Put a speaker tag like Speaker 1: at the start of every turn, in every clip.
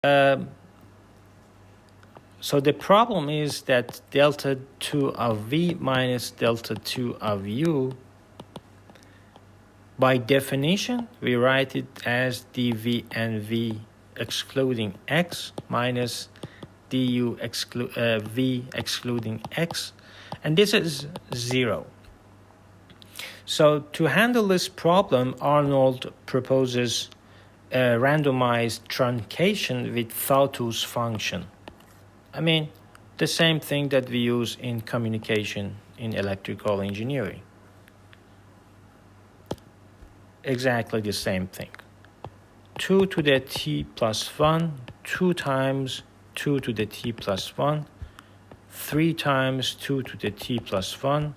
Speaker 1: So the problem is that delta 2 of V minus delta 2 of U, by definition, we write it as dV and V excluding X minus du V excluding X, and this is 0. So to handle this problem, Arnold proposes a randomized truncation with Sawtooth function. I mean, the same thing that we use in communication in electrical engineering. Exactly the same thing. 2 to the t plus 1, 2 times 2 to the t plus 1, 3 times 2 to the t plus 1,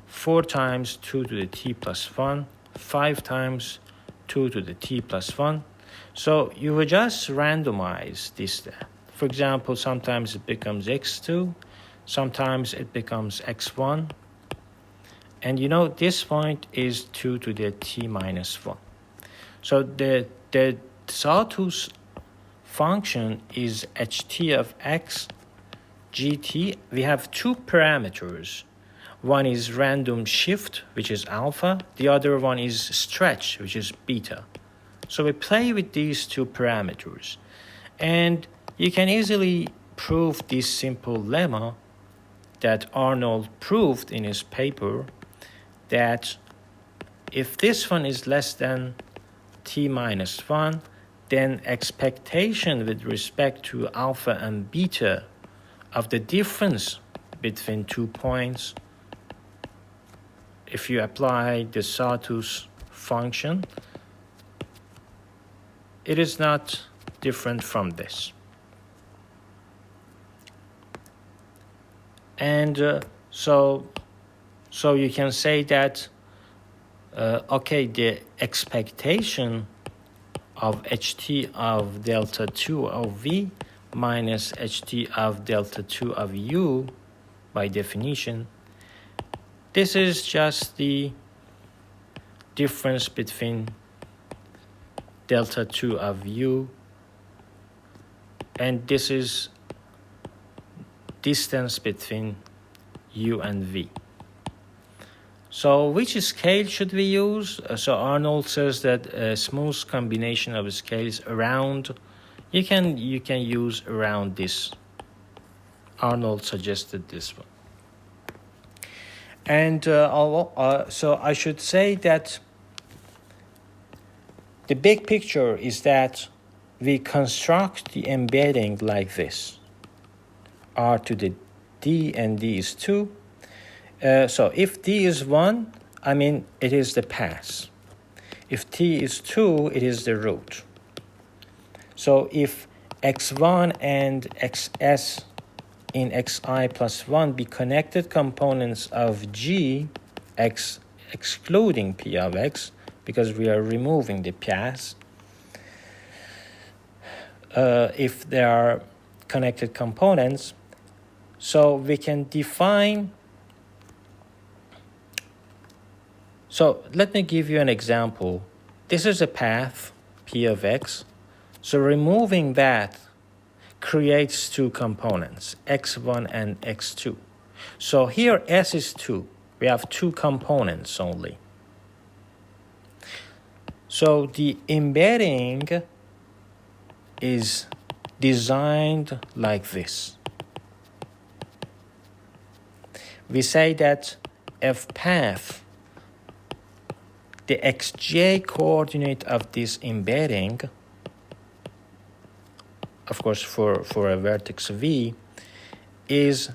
Speaker 1: 4 times 2 to the t plus 1, 5 times 2 to the t plus 1. So you will just randomize this. For example, sometimes it becomes x2, sometimes it becomes x1. And you know, this point is 2 to the t minus 1. So the Sawtooth function is ht of x, gt. We have two parameters. One is random shift, which is alpha. The other one is stretch, which is beta. So we play with these two parameters. And you can easily prove this simple lemma that Arnold proved in his paper, that if this one is less than t minus 1, then expectation with respect to alpha and beta of the difference between 2 points, if you apply the Sawtooth function, it is not different from this. And so you can say that, okay, the expectation of ht of delta 2 of V minus ht of delta 2 of U, by definition, this is just the difference between delta 2 of U, and this is distance between U and V. So which scale should we use? So Arnold says that a smooth combination of scales around, you can use around this. Arnold suggested this one. And so I should say that the big picture is that we construct the embedding like this. R to the D, and D is 2. So if D is 1, I mean, it is the path. If T is 2, it is the root. So if X1 and XS in Xi plus 1 be connected components of G, X excluding P of X, because we are removing the path, if they are connected components, so we can define. So let me give you an example. This is a path, P of X. So removing that creates two components, X1 and X2. So here S is 2. We have two components only. So the embedding is designed like this. We say that F path, the xj coordinate of this embedding, of course for a vertex V, is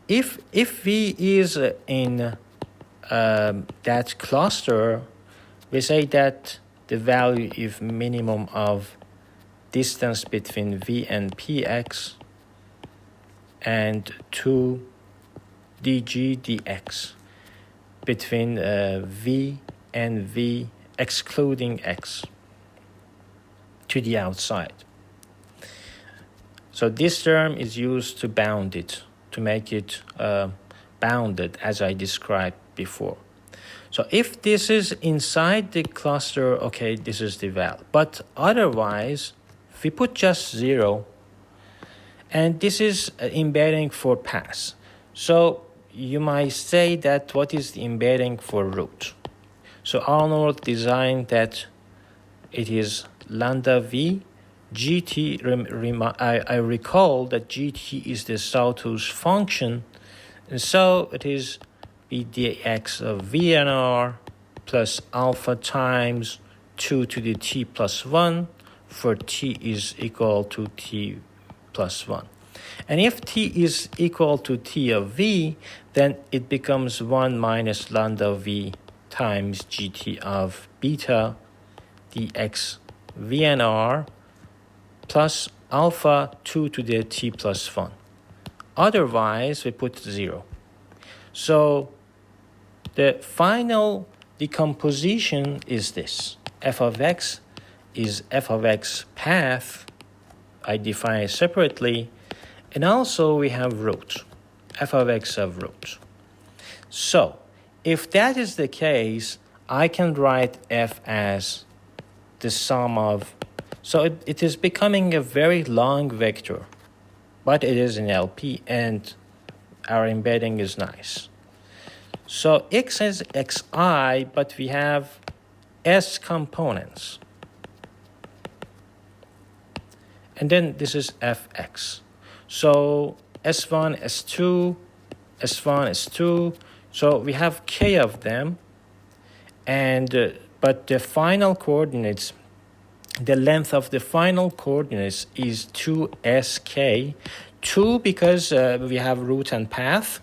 Speaker 1: if V is in that cluster, we say that the value is minimum of distance between V and Px and 2 dg dx between V and V excluding X to the outside. So this term is used to bound it, to make it bounded as I described before. So if this is inside the cluster, okay, this is the value. But otherwise, we put just 0, and this is embedding for path. So you might say that what is the embedding for root? So Arnold designed that it is lambda v. GT, I recall that GT is the Sawtooth function, and so it is b dx of v and r plus alpha times 2 to the t plus 1 for t is equal to t plus 1. And if t is equal to t of v, then it becomes 1 minus lambda v times gt of beta dx v and r plus alpha 2 to the t plus 1. Otherwise, we put 0. So the final decomposition is this. F of x is f of x path. I define it separately. And also we have root, f of x of root. So if that is the case, I can write f as the sum of, so it is becoming a very long vector, but it is in LP and our embedding is nice. So x is xi, but we have s components. And then this is fx. So S1, S2, S1, S2. So we have k of them. And but the final coordinates, the length of the final coordinates is 2sk. 2 because we have root and path.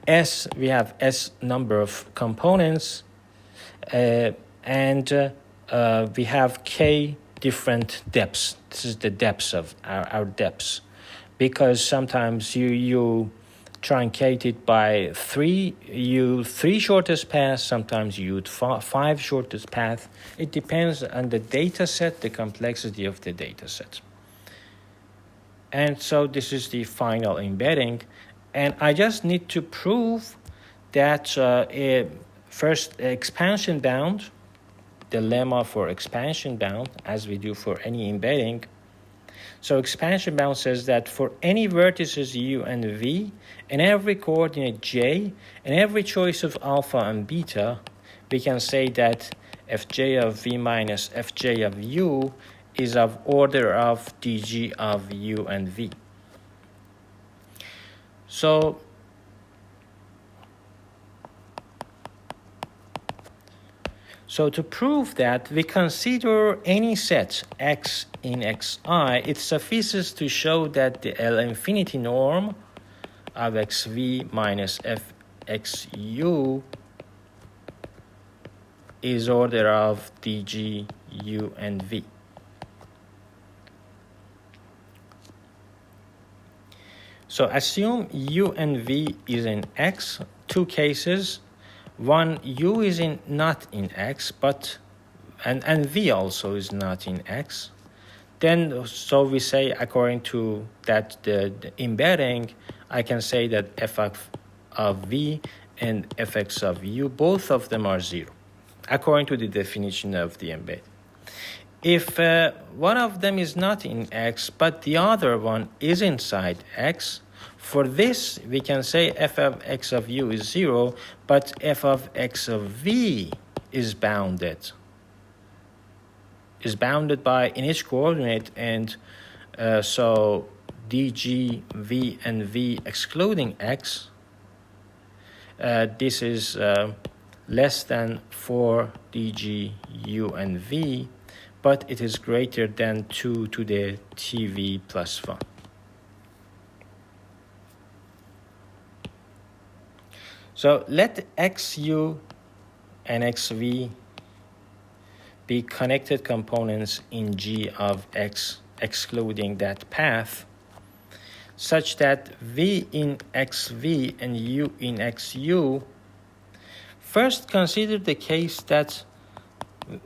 Speaker 1: S, we have S number of components. And we have k different depths. This is the depths of our depths. Because sometimes you truncate it by 3, you 3 shortest paths, sometimes you use 5 shortest path. It depends on the data set, the complexity of the data set. And so this is the final embedding. And I just need to prove that first expansion bound, the lemma for expansion bound, as we do for any embedding. So expansion bound says that for any vertices u and v, and every coordinate j, and every choice of alpha and beta, we can say that fj of v minus fj of u is of order of dg of u and v. So to prove that, we consider any set x in xi. It suffices to show that the L infinity norm of xv minus fxu is order of dg u and v. So assume u and v is in x, 2 cases. One, u is not in x, but and v also is not in x. Then, so we say according to that the embedding, I can say that f of v and fx of u, both of them are 0, according to the definition of the embed. If one of them is not in x, but the other one is inside x, for this, we can say f of x of u is 0, but f of x of v is bounded. Is bounded by in each coordinate, and so dg, v, and v excluding x, this is less than 4 dg, u, and v, but it is greater than 2 to the tv plus 1. So let xu and xv be connected components in g of x excluding that path, such that v in xv and u in xu. First, consider the case that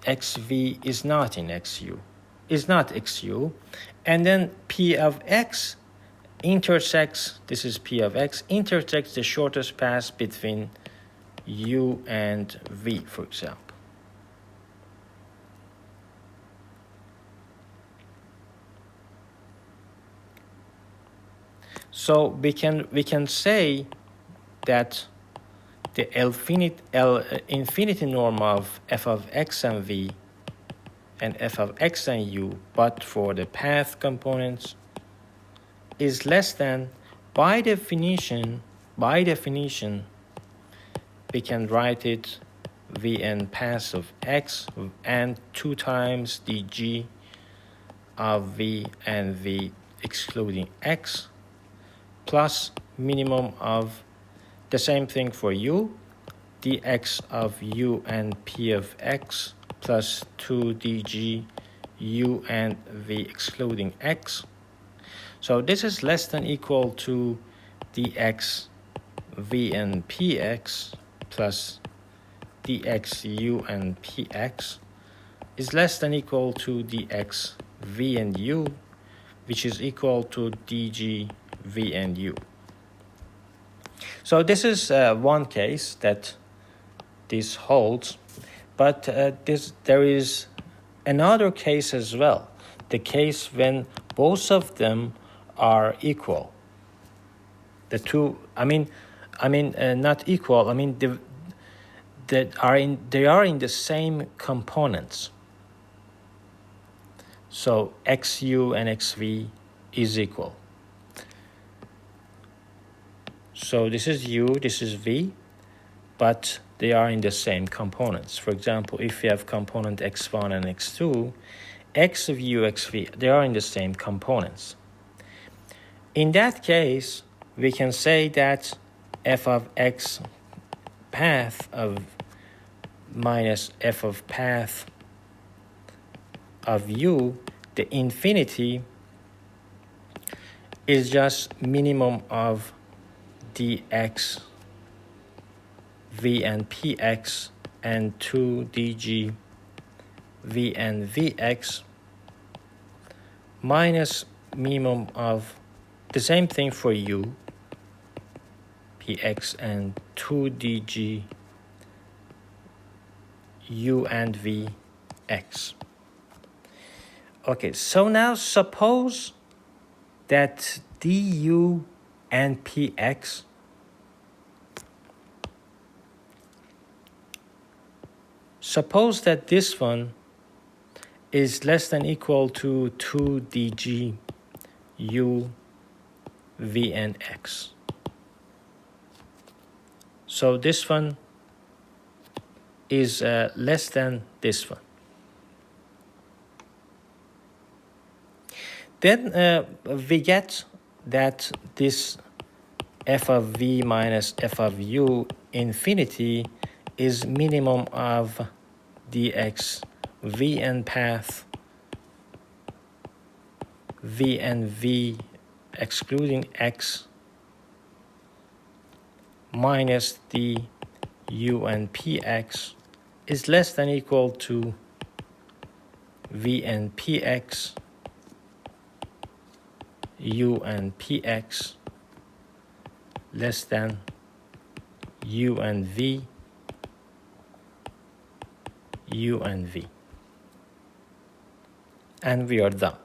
Speaker 1: xv is not in xu, and then p of x intersects, this is p of x, intersects the shortest path between u and v, for example. So we can say that the infinity norm of f of x and v and f of x and u, but for the path components, is less than, by definition, we can write it vn path of x and 2 times dg of v and v excluding x plus minimum of the same thing for u, dx of u and p of x plus 2 dg u and v excluding x. So this is less than equal to dx v and px plus dx u and px is less than equal to dx v and u, which is equal to dg v and u. So this is one case that this holds, but there is another case as well, the case when both of them are equal. The two, not equal. They are in the same components. So xu and xv is equal. So this is u, this is v, but they are in the same components. For example, if you have component x1 and x2, x of u, xv, they are in the same components. In that case, we can say that f of x path of minus f of path of u, the infinity, is just minimum of dx v and px and 2 dg v and vx minus minimum of the same thing for u, px and 2 dg u and vx. Okay, so now suppose that du and px suppose that this one is less than equal to 2 dg u v and x. So this one is less than this one. Then we get that this f of v minus f of u infinity is minimum of dx v and path v and v excluding x minus the u and px is less than equal to v and px u and px less than u and v u and v. And we are done.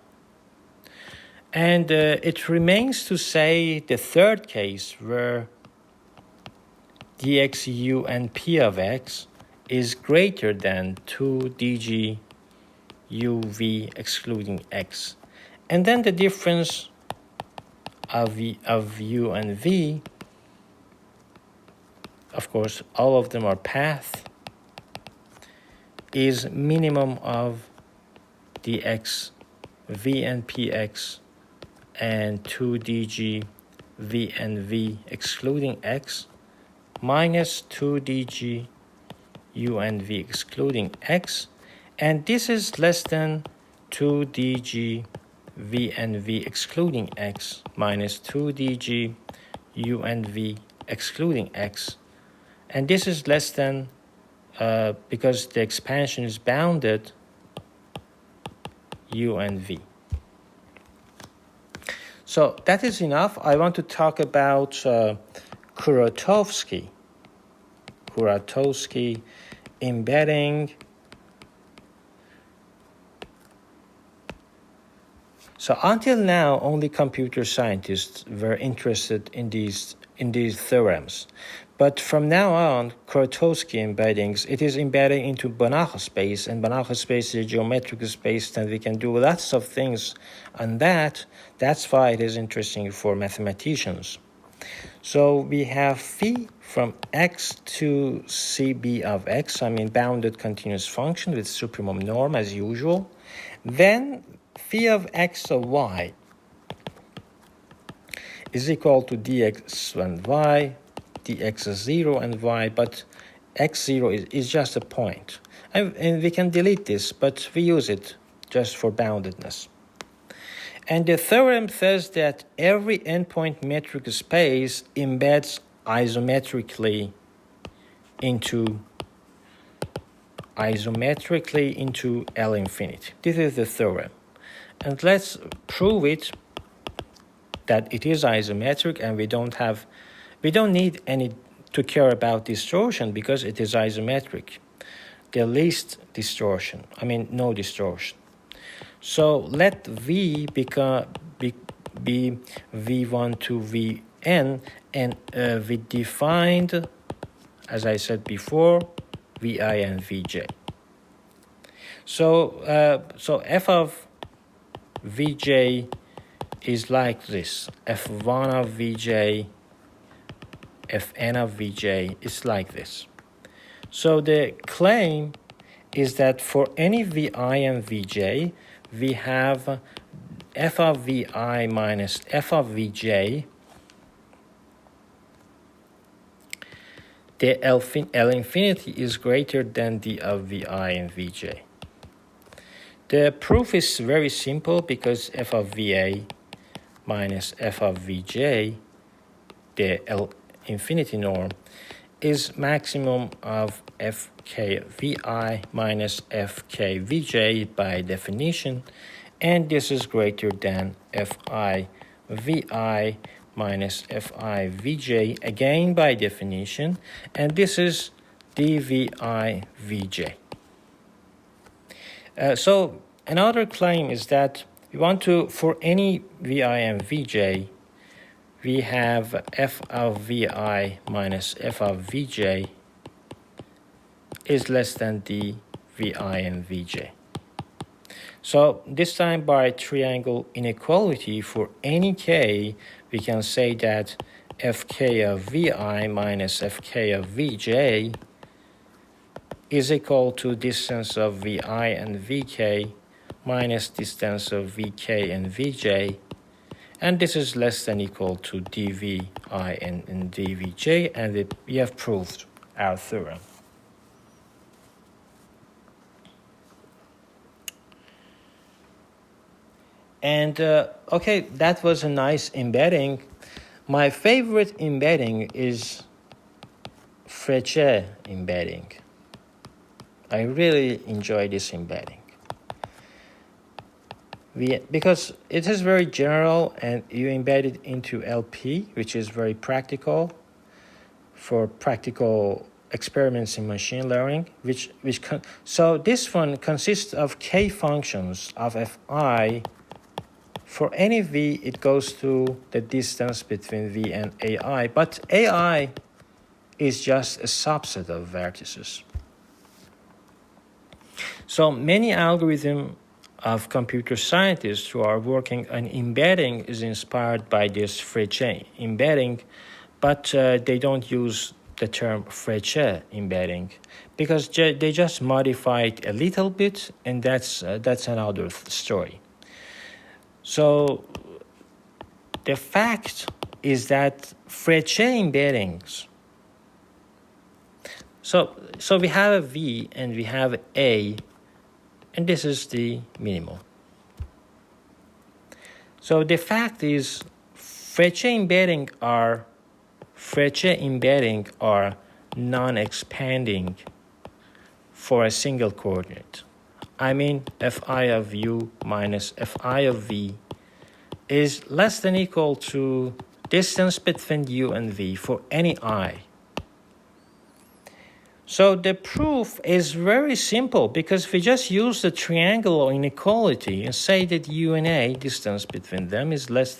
Speaker 1: And it remains to say the third case where dx u and p of x is greater than 2 dg u v excluding x. And then the difference of u and v, of course, all of them are path, is minimum of dx v and px and 2 dg v and v excluding x minus 2 dg u and v excluding x, and this is less than 2 dg v and v excluding x minus 2 dg u and v excluding x, and this is less than because the expansion is bounded u and v. So that is enough. I want to talk about Kubatovsky embedding. So until now, only computer scientists were interested in these theorems. But from now on, Kubatovsky embeddings, it is embedding into Banach space, and Banach space is a geometric space, and we can do lots of things on that. That's why it is interesting for mathematicians. So we have phi from x to cb of x, bounded continuous function with supremum norm as usual. Then phi of x of y is equal to dx and y, dx is 0 and y, but x0 is just a point. And we can delete this, but we use it just for boundedness. And the theorem says that every endpoint metric space embeds isometrically into L infinity. This is the theorem. And let's prove it that it is isometric, and we don't need any to care about distortion because it is isometric. The least distortion, no distortion. So let V be V1 to Vn, and we defined, as I said before, Vi and Vj. So f of Vj is like this. f1 of Vj, fn of Vj is like this. So the claim is that for any Vi and Vj, we have f of Vi minus f of Vj. The L infinity is greater than d of Vi and Vj. The proof is very simple because f of Va minus f of Vj, the L infinity norm, is maximum of fk Vi minus fk Vj by definition, and this is greater than fi Vi minus fi Vj again by definition, and this is dvi Vj. So another claim is that we want to, for any Vi and Vj, we have f of Vi minus f of Vj is less than d Vi and Vj. So this time by triangle inequality, for any k, we can say that fk of Vi minus fk of Vj is equal to distance of Vi and Vk minus distance of Vk and Vj, and this is less than equal to dvi and dvj, and we have proved our theorem. And okay, that was a nice embedding. My favorite embedding is Frechet embedding. I really enjoy this embedding. Because it is very general, and you embed it into LP, which is very practical for practical experiments in machine learning. So this one consists of k functions of fi. For any v, it goes to the distance between v and ai, but ai is just a subset of vertices. So many algorithms of computer scientists who are working on embedding is inspired by this Frechet embedding, but they don't use the term Frechet embedding because they just modify it a little bit, and that's another story. So the fact is that Frechet embeddings, so we have a V and we have A, and this is the minimal. So the fact is Frechet embedding are non-expanding for a single coordinate. Fi of u minus fi of v is less than equal to distance between u and v for any I. So the proof is very simple because we just use the triangle inequality and say that U and A, distance between them, is less